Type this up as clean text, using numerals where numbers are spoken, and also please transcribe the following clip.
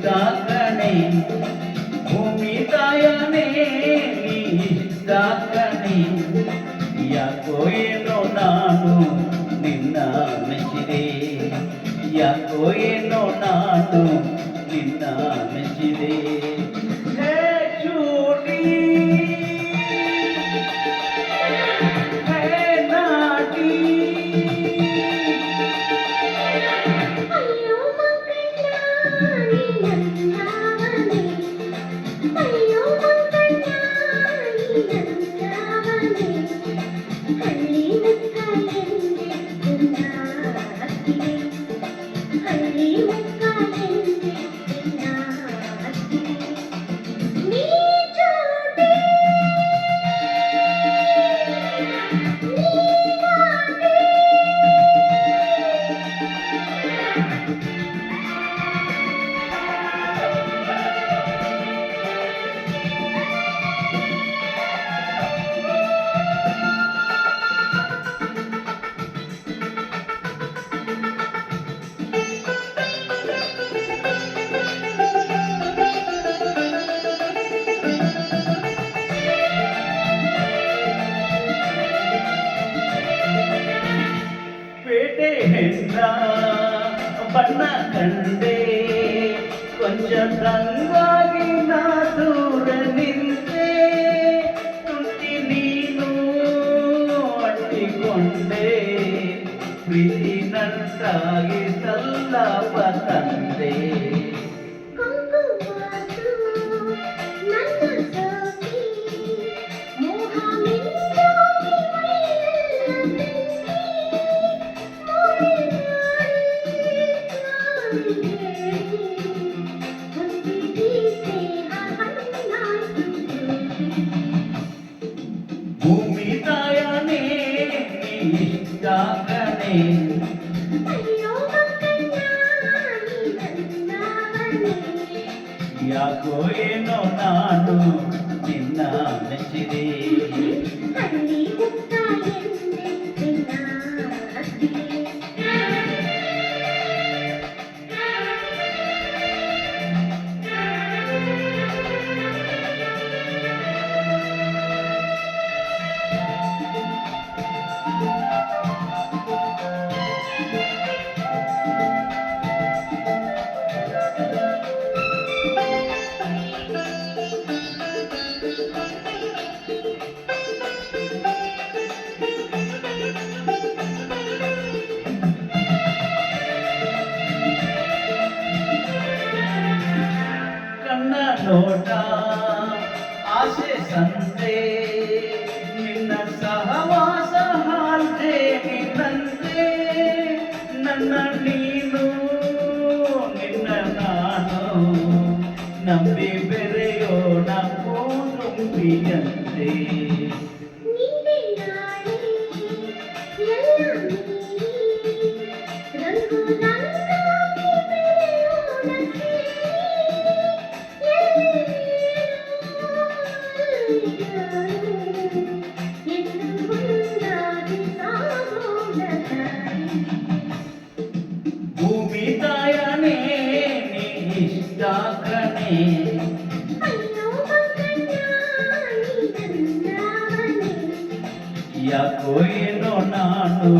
ಕಣೆ ಭೂಮಿ ತಾಯನೇ ನೀ ಇಷ್ಟ ಕಣೆ ಯಾಕೋ ಏನೋ ನಾನು ನಿನ್ನ ಮೆಚ್ಚಿದೆ ಯಾಕೋ ಏನೋ ನಾನು ನಿನ್ನ ಮೆಚ್ಚಿದೆ ಬಣ್ಣ ಕಂಡೆ ಕೊಂಚ ರಂಗಾಗಿ ನಾ ದೂರ ನಿಂತೆ ತುಟಿ ನೀನು ಅಟ್ಟಿಕೊಂಡೆ ಪ್ರೀತಿ ನಂಟಾಗಿ ಸಲ್ಲಾಪ ತಂದೆ ಭೂಮಿ ತಾಯನೇ ಇಷ್ಟ ಕಣೆ ಯಾಕೋ ಏನೋ ನಾನು ನಿನ್ನ ಮೆಚ್ಚಿದೆ ನೋಟ ಆಸೆ ಸಂತೆ ನಿನ್ನ ಸಹವಾಸ ಹಾಲ್ದೇವಿನಂತೆ ನನ್ನ ನೀನು ನಿನ್ನ ನಾನು ನಂಬಿ ಬೆರೆಯೋಣ ಕೂರುಂಬಿಯಂತೆ ಭೂಮಿ ತಾಯನೇ ನೀ ಇಷ್ಟ ಕಣೆ ಯಾಕೋ ಏನೋ ನಾನು